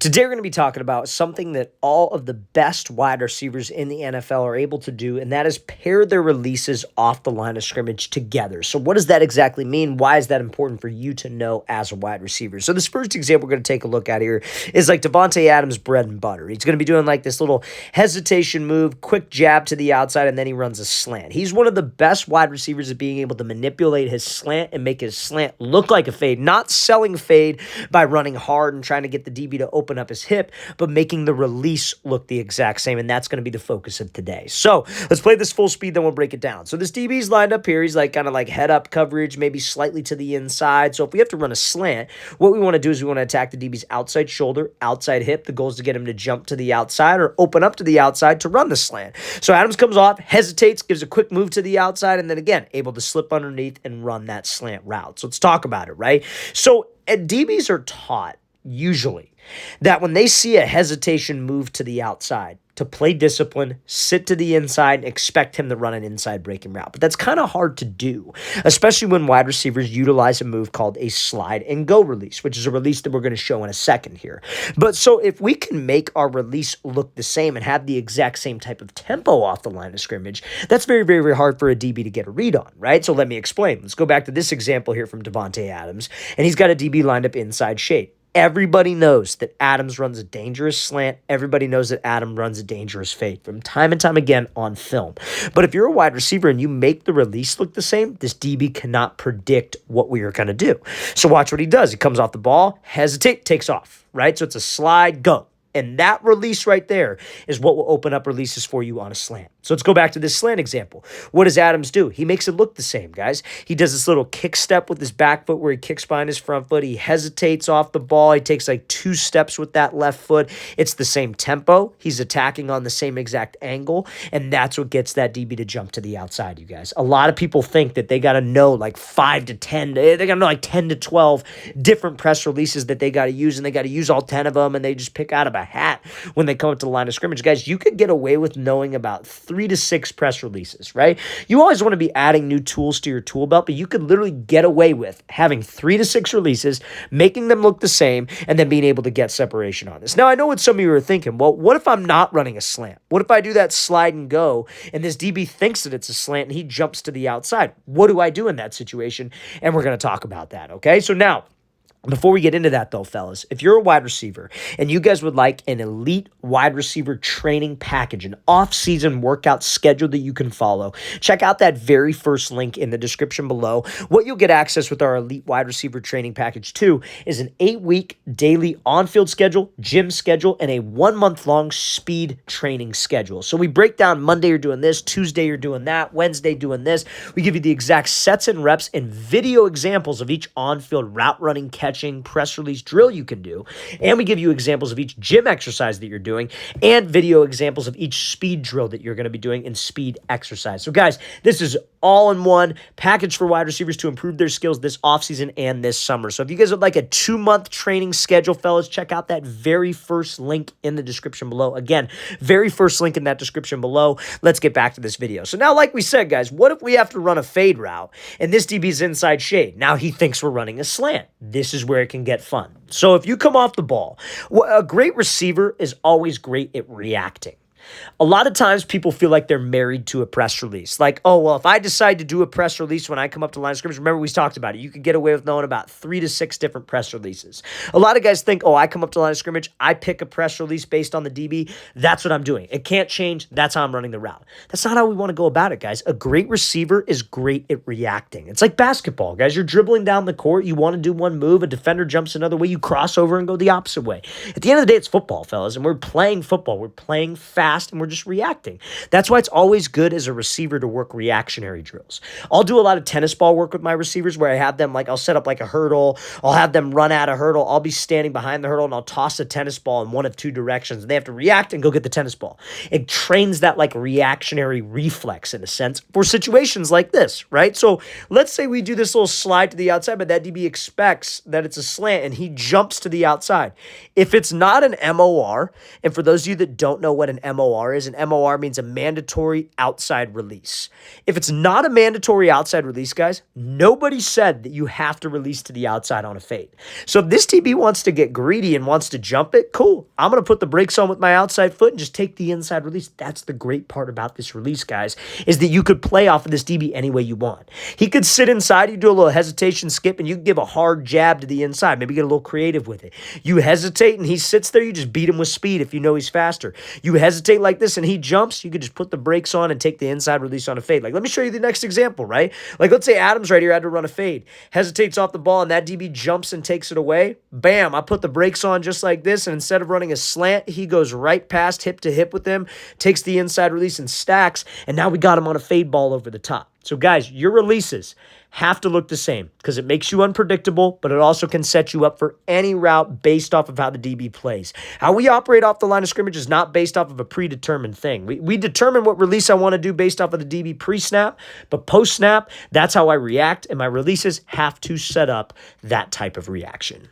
Today, we're going to be talking about something that all of the best wide receivers in the NFL are able to do, and that is pair their releases off the line of scrimmage together. So what does that exactly mean? Why is that important for you to know as a wide receiver? So this first example we're going to take a look at here is like Devontae Adams' bread and butter. He's going to be doing like this little hesitation move, quick jab to the outside, and then he runs a slant. He's one of the best wide receivers at being able to manipulate his slant and make his slant look like a fade, not selling fade by running hard and trying to get the DB to open up his hip, but making the release look the exact same, and that's going to be the focus of today. So let's play this full speed, then we'll break it down. So this DB's lined up here. He's like kind of like head up coverage, maybe slightly to the inside. So if we have to run a slant, what we want to do is we want to attack the DB's outside shoulder, outside hip. The goal is to get him to jump to the outside or open up to the outside to run the slant. So Adams comes off, hesitates, gives a quick move to the outside, and then again, able to slip underneath and run that slant route. So let's talk about it, right? So DBs are taught usually that when they see a hesitation move to the outside, to play discipline, sit to the inside, and expect him to run an inside breaking route. But that's kind of hard to do, especially when wide receivers utilize a move called a slide and go release, which is a release that we're going to show in a second here. But so if we can make our release look the same and have the exact same type of tempo off the line of scrimmage, that's very, very, very hard for a DB to get a read on, right? So let me explain. Let's go back to this example here from Devontae Adams, and he's got a DB lined up inside shade. Everybody knows that Adams runs a dangerous slant. Everybody knows that Adam runs a dangerous fade from time and time again on film. But if you're a wide receiver and you make the release look the same, this DB cannot predict what we are going to do. So watch what he does. He comes off the ball, hesitate, takes off, right? So it's a slide, go. And that release right there is what will open up releases for you on a slant. So let's go back to this slant example. What does Adams do? He makes it look the same, guys. He does this little kick step with his back foot where he kicks behind his front foot. He hesitates off the ball. He takes like 2 steps with that left foot. It's the same tempo. He's attacking on the same exact angle. And that's what gets that DB to jump to the outside, you guys. A lot of people think that they got to know like 5 to 10. They got to know like 10 to 12 different press releases that they got to use. And they got to use all 10 of them. And they just pick out of a hat when they come up to the line of scrimmage. Guys, you could get away with knowing about 3 to 6 press releases, right? You always want to be adding new tools to your tool belt, but you could literally get away with having 3 to 6 releases, making them look the same, and then being able to get separation on this. Now, I know what some of you are thinking. Well, what if I'm not running a slant? What if I do that slide and go, and this DB thinks that it's a slant, and he jumps to the outside? What do I do in that situation? And we're going to talk about that, okay? So now, before we get into that, though, fellas, if you're a wide receiver and you guys would like an elite wide receiver training package, an off-season workout schedule that you can follow, check out that very first link in the description below. What you'll get access with our elite wide receiver training package, too, is an 8-week daily on-field schedule, gym schedule, and a 1-month-long speed training schedule. So we break down Monday you're doing this, Tuesday you're doing that, Wednesday doing this. We give you the exact sets and reps and video examples of each on-field route running, catching, press release drill you can do. And we give you examples of each gym exercise that you're doing and video examples of each speed drill that you're going to be doing in speed exercise. So guys, this is all-in-one package for wide receivers to improve their skills this offseason and this summer. So if you guys would like a 2-month training schedule, fellas, check out that very first link in the description below. Again, very first link in that description below. Let's get back to this video. So now, like we said, guys, what if we have to run a fade route and this DB's inside shade? Now he thinks we're running a slant. This is where it can get fun. So if you come off the ball, a great receiver is always great at reacting. A lot of times people feel like they're married to a press release. Like, oh, well, if I decide to do a press release when I come up to line of scrimmage, remember we talked about it. You could get away with knowing about 3 to 6 different press releases. A lot of guys think, oh, I come up to line of scrimmage, I pick a press release based on the DB. That's what I'm doing. It can't change. That's how I'm running the route. That's not how we want to go about it, guys. A great receiver is great at reacting. It's like basketball, guys. You're dribbling down the court. You want to do one move. A defender jumps another way. You cross over and go the opposite way. At the end of the day, it's football, fellas, and we're playing football. We're playing fast, and we're just reacting. That's why it's always good as a receiver to work reactionary drills. I'll do a lot of tennis ball work with my receivers where I have them, like, I'll set up like a hurdle. I'll have them run at a hurdle. I'll be standing behind the hurdle, and I'll toss a tennis ball in one of 2 directions, and they have to react and go get the tennis ball. It trains that, like, reactionary reflex, in a sense, for situations like this, right? So let's say we do this little slide to the outside, but that DB expects that it's a slant, and he jumps to the outside. If it's not an MOR, and for those of you that don't know what an MOR MOR is, and MOR means a mandatory outside release. If it's not a mandatory outside release, guys, nobody said that you have to release to the outside on a fade. So if this DB wants to get greedy and wants to jump it, cool. I'm going to put the brakes on with my outside foot and just take the inside release. That's the great part about this release, guys, is that you could play off of this DB any way you want. He could sit inside, you do a little hesitation skip, and you can give a hard jab to the inside, maybe get a little creative with it. You hesitate and he sits there, you just beat him with speed if you know he's faster. You hesitate like this and he jumps, you could just put the brakes on and take the inside release on a fade. Like, let me show you the next example, right? Like, let's say Adams right here had to run a fade, hesitates off the ball, and that DB jumps and takes it away. Bam, I put the brakes on just like this, and instead of running a slant, he goes right past hip to hip with him, takes the inside release and stacks, and now we got him on a fade ball over the top. So guys, your releases have to look the same because it makes you unpredictable, but it also can set you up for any route based off of how the DB plays. How we operate off the line of scrimmage is not based off of a predetermined thing. We determine what release I want to do based off of the DB pre-snap, but post-snap, that's how I react, and my releases have to set up that type of reaction.